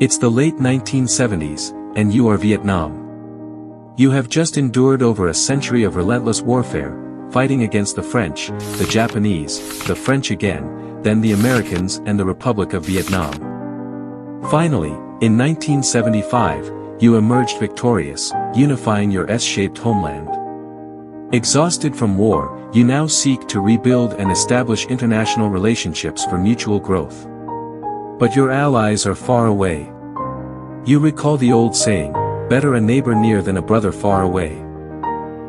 It's the late 1970s, and you are Vietnam. You have just endured over a century of relentless warfare, fighting against the French, the Japanese, the French again, then the Americans and the Republic of Vietnam. Finally, in 1975, you emerged victorious, unifying your S-shaped homeland. Exhausted from war, you now seek to rebuild and establish international relationships for mutual growth. But your allies are far away. You recall the old saying, better a neighbor near than a brother far away.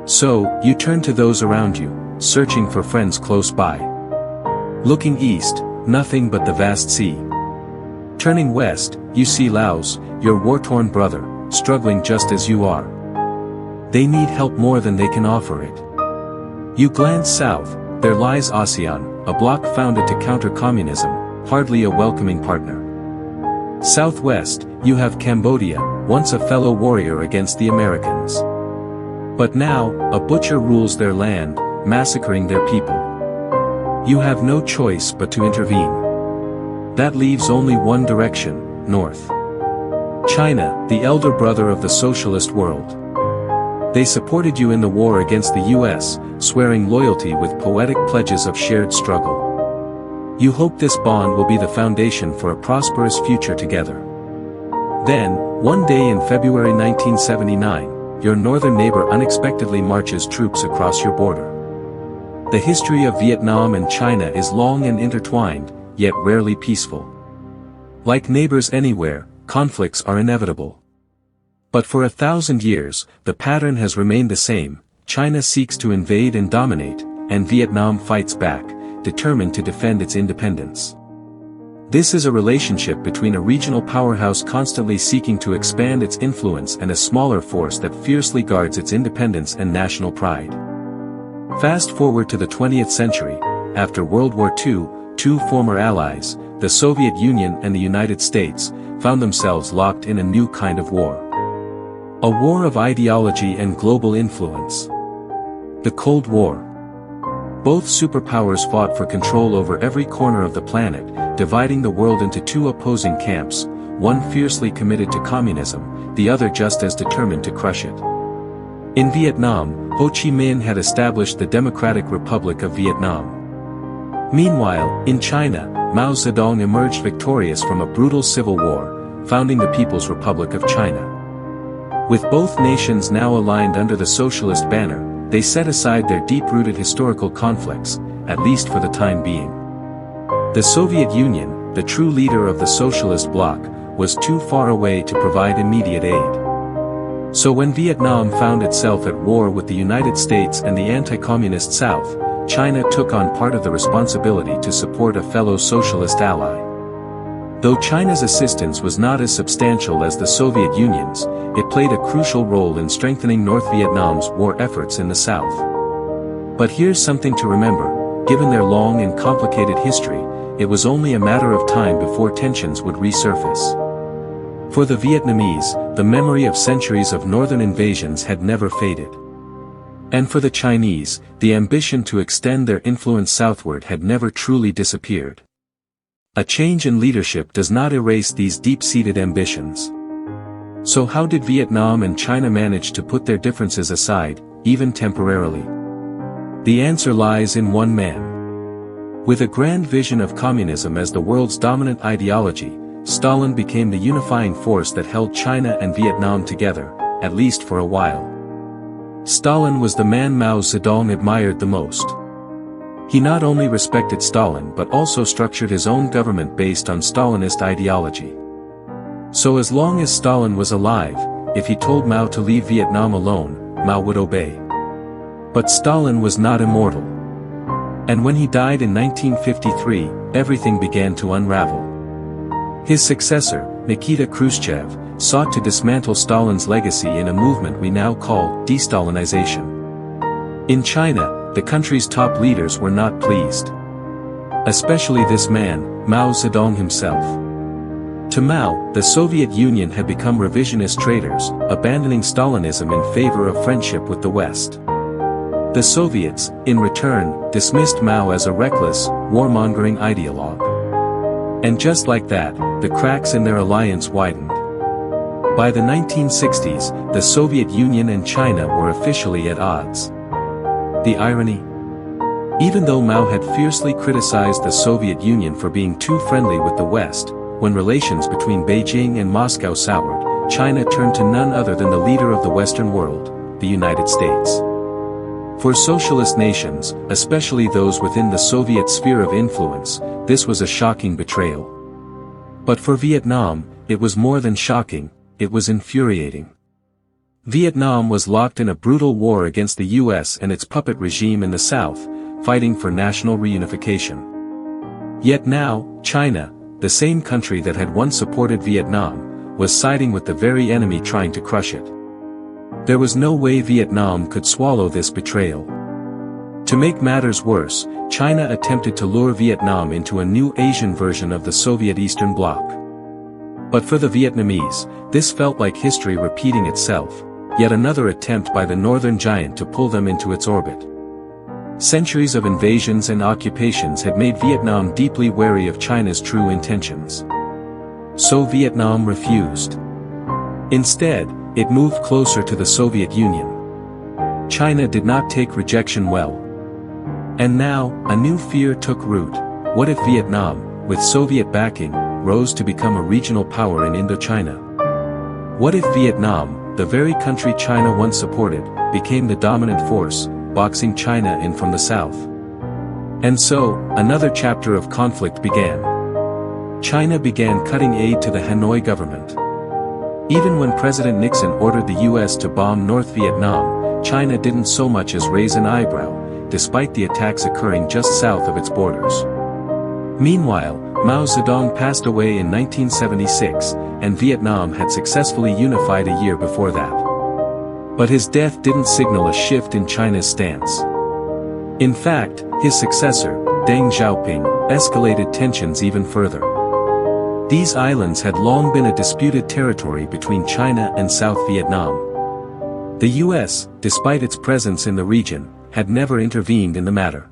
So, you turn to those around you, searching for friends close by. Looking east, nothing but the vast sea. Turning west, you see Laos, your war-torn brother, struggling just as you are. They need help more than they can offer it. You glance south, there lies ASEAN, a bloc founded to counter communism, hardly a welcoming partner. Southwest, you have Cambodia, once a fellow warrior against the Americans. But now, a butcher rules their land, massacring their people. You have no choice but to intervene. That leaves only one direction, north. China, the elder brother of the socialist world. They supported you in the war against the US, swearing loyalty with poetic pledges of shared struggle. You hope this bond will be the foundation for a prosperous future together. Then, one day in February 1979, your northern neighbor unexpectedly marches troops across your border. The history of Vietnam and China is long and intertwined, yet rarely peaceful. Like neighbors anywhere, conflicts are inevitable. But for 1,000 years, the pattern has remained the same. China seeks to invade and dominate, and Vietnam fights back, determined to defend its independence. This is a relationship between a regional powerhouse constantly seeking to expand its influence and a smaller force that fiercely guards its independence and national pride. Fast forward to the 20th century, after World War II, two former allies, the Soviet Union and the United States, found themselves locked in a new kind of war. A war of ideology and global influence. The Cold War. Both superpowers fought for control over every corner of the planet, dividing the world into two opposing camps, one fiercely committed to communism, the other just as determined to crush it. In Vietnam, Ho Chi Minh had established the Democratic Republic of Vietnam. Meanwhile, in China, Mao Zedong emerged victorious from a brutal civil war, founding the People's Republic of China. With both nations now aligned under the socialist banner, they set aside their deep-rooted historical conflicts, at least for the time being. The Soviet Union, the true leader of the socialist bloc, was too far away to provide immediate aid. So when Vietnam found itself at war with the United States and the anti-communist South, China took on part of the responsibility to support a fellow socialist ally. Though China's assistance was not as substantial as the Soviet Union's, it played a crucial role in strengthening North Vietnam's war efforts in the south. But here's something to remember, given their long and complicated history, it was only a matter of time before tensions would resurface. For the Vietnamese, the memory of centuries of northern invasions had never faded. And for the Chinese, the ambition to extend their influence southward had never truly disappeared. A change in leadership does not erase these deep-seated ambitions. So how did Vietnam and China manage to put their differences aside, even temporarily? The answer lies in one man. With a grand vision of communism as the world's dominant ideology, Stalin became the unifying force that held China and Vietnam together, at least for a while. Stalin was the man Mao Zedong admired the most. He not only respected Stalin but also structured his own government based on Stalinist ideology. So as long as Stalin was alive, if he told Mao to leave Vietnam alone, Mao would obey. But Stalin was not immortal. And when he died in 1953, everything began to unravel. His successor, Nikita Khrushchev, sought to dismantle Stalin's legacy in a movement we now call de-Stalinization. In China, the country's top leaders were not pleased. Especially this man, Mao Zedong himself. To Mao, the Soviet Union had become revisionist traitors, abandoning Stalinism in favor of friendship with the West. The Soviets, in return, dismissed Mao as a reckless, warmongering ideologue. And just like that, the cracks in their alliance widened. By the 1960s, the Soviet Union and China were officially at odds. The irony? Even though Mao had fiercely criticized the Soviet Union for being too friendly with the West, when relations between Beijing and Moscow soured, China turned to none other than the leader of the Western world, the United States. For socialist nations, especially those within the Soviet sphere of influence, this was a shocking betrayal. But for Vietnam, it was more than shocking, it was infuriating. Vietnam was locked in a brutal war against the US and its puppet regime in the South, fighting for national reunification. Yet now, China, the same country that had once supported Vietnam, was siding with the very enemy trying to crush it. There was no way Vietnam could swallow this betrayal. To make matters worse, China attempted to lure Vietnam into a new Asian version of the Soviet Eastern Bloc. But for the Vietnamese, this felt like history repeating itself, yet another attempt by the northern giant to pull them into its orbit. Centuries of invasions and occupations had made Vietnam deeply wary of China's true intentions. So Vietnam refused. Instead, it moved closer to the Soviet Union. China did not take rejection well. And now, a new fear took root. What if Vietnam, with Soviet backing, rose to become a regional power in Indochina? What if Vietnam, the very country China once supported, became the dominant force, boxing China in from the south? And so, another chapter of conflict began. China began cutting aid to the Hanoi government. Even when President Nixon ordered the US to bomb North Vietnam, China didn't so much as raise an eyebrow, despite the attacks occurring just south of its borders. Meanwhile, Mao Zedong passed away in 1976, and Vietnam had successfully unified a year before that. But his death didn't signal a shift in China's stance. In fact, his successor, Deng Xiaoping, escalated tensions even further. These islands had long been a disputed territory between China and South Vietnam. The US, despite its presence in the region, had never intervened in the matter.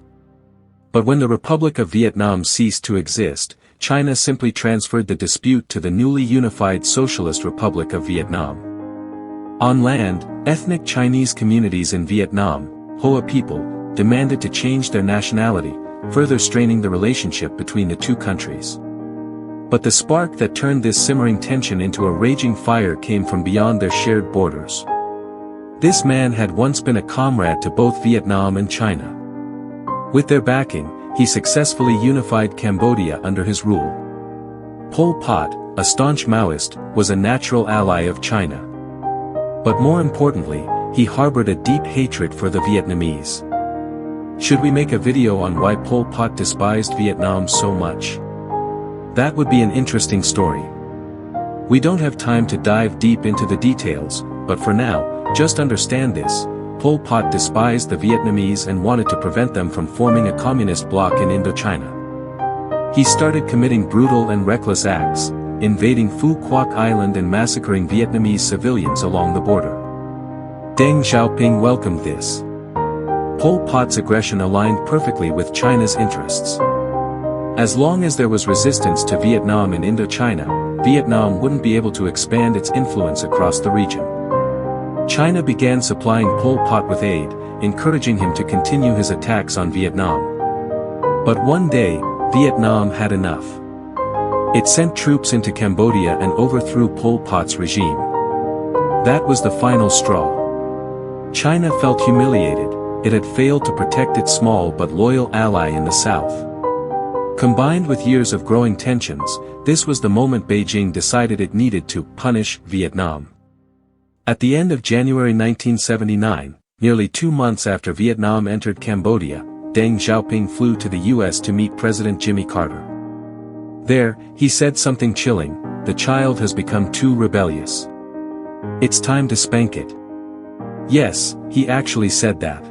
But when the Republic of Vietnam ceased to exist, China simply transferred the dispute to the newly unified Socialist Republic of Vietnam. On land, ethnic Chinese communities in Vietnam, Hoa people, demanded to change their nationality, further straining the relationship between the two countries. But the spark that turned this simmering tension into a raging fire came from beyond their shared borders. This man had once been a comrade to both Vietnam and China. With their backing, he successfully unified Cambodia under his rule. Pol Pot, a staunch Maoist, was a natural ally of China. But more importantly, he harbored a deep hatred for the Vietnamese. Should we make a video on why Pol Pot despised Vietnam so much? That would be an interesting story. We don't have time to dive deep into the details, but for now, just understand this: Pol Pot despised the Vietnamese and wanted to prevent them from forming a communist bloc in Indochina. He started committing brutal and reckless acts, invading Phu Quoc Island and massacring Vietnamese civilians along the border. Deng Xiaoping welcomed this. Pol Pot's aggression aligned perfectly with China's interests. As long as there was resistance to Vietnam in Indochina, Vietnam wouldn't be able to expand its influence across the region. China began supplying Pol Pot with aid, encouraging him to continue his attacks on Vietnam. But one day, Vietnam had enough. It sent troops into Cambodia and overthrew Pol Pot's regime. That was the final straw. China felt humiliated. It had failed to protect its small but loyal ally in the south. Combined with years of growing tensions, this was the moment Beijing decided it needed to punish Vietnam. At the end of January 1979, nearly 2 months after Vietnam entered Cambodia, Deng Xiaoping flew to the US to meet President Jimmy Carter. There, he said something chilling: "The child has become too rebellious. It's time to spank it." Yes, he actually said that.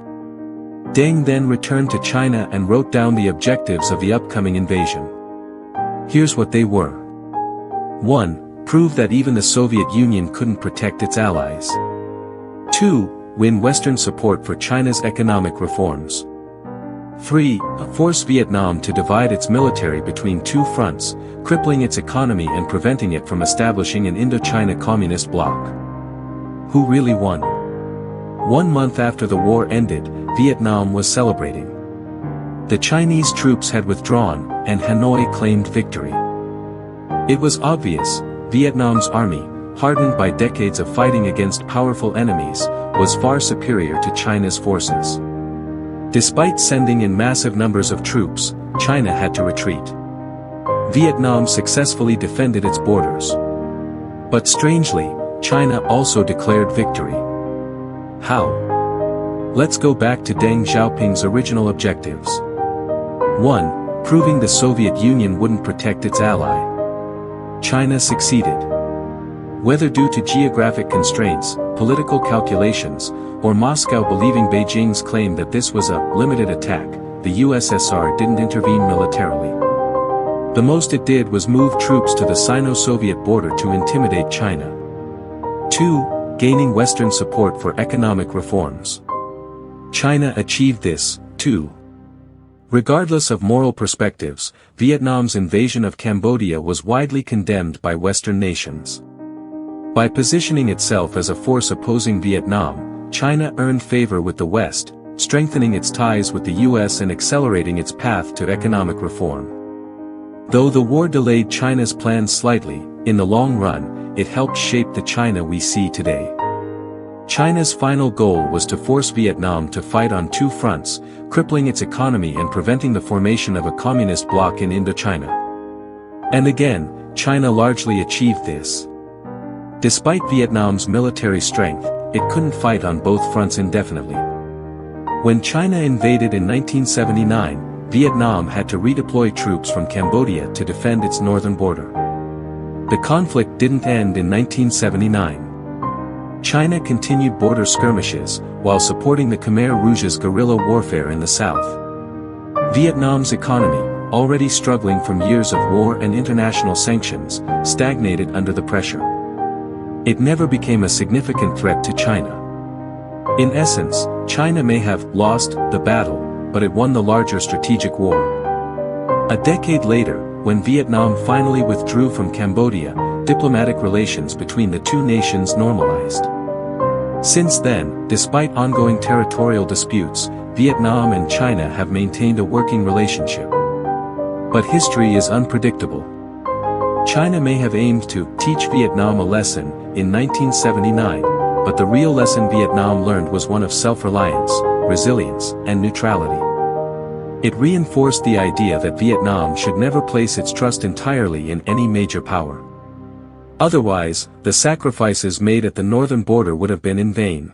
Deng then returned to China and wrote down the objectives of the upcoming invasion. Here's what they were. 1. Prove that even the Soviet Union couldn't protect its allies. 2. Win Western support for China's economic reforms. 3. Force Vietnam to divide its military between two fronts, crippling its economy and preventing it from establishing an Indochina communist bloc. Who really won? 1 month after the war ended, Vietnam was celebrating. The Chinese troops had withdrawn, and Hanoi claimed victory. It was obvious, Vietnam's army, hardened by decades of fighting against powerful enemies, was far superior to China's forces. Despite sending in massive numbers of troops, China had to retreat. Vietnam successfully defended its borders. But strangely, China also declared victory. How? Let's go back to Deng Xiaoping's original objectives. 1. Proving the Soviet Union wouldn't protect its ally. China succeeded. Whether due to geographic constraints, political calculations, or Moscow believing Beijing's claim that this was a limited attack, the USSR didn't intervene militarily. The most it did was move troops to the Sino-Soviet border to intimidate China. 2. Gaining Western support for economic reforms. China achieved this, too. Regardless of moral perspectives, Vietnam's invasion of Cambodia was widely condemned by Western nations. By positioning itself as a force opposing Vietnam, China earned favor with the West, strengthening its ties with the US and accelerating its path to economic reform. Though the war delayed China's plans slightly, in the long run, it helped shape the China we see today. China's final goal was to force Vietnam to fight on 2 fronts, crippling its economy and preventing the formation of a communist bloc in Indochina. And again, China largely achieved this. Despite Vietnam's military strength, it couldn't fight on both fronts indefinitely. When China invaded in 1979, Vietnam had to redeploy troops from Cambodia to defend its northern border. The conflict didn't end in 1979. China continued border skirmishes, while supporting the Khmer Rouge's guerrilla warfare in the south. Vietnam's economy, already struggling from years of war and international sanctions, stagnated under the pressure. It never became a significant threat to China. In essence, China may have lost the battle, but it won the larger strategic war. A decade later, when Vietnam finally withdrew from Cambodia, diplomatic relations between the two nations normalized. Since then, despite ongoing territorial disputes, Vietnam and China have maintained a working relationship. But history is unpredictable. China may have aimed to teach Vietnam a lesson in 1979, but the real lesson Vietnam learned was one of self-reliance, resilience, and neutrality. It reinforced the idea that Vietnam should never place its trust entirely in any major power. Otherwise, the sacrifices made at the northern border would have been in vain.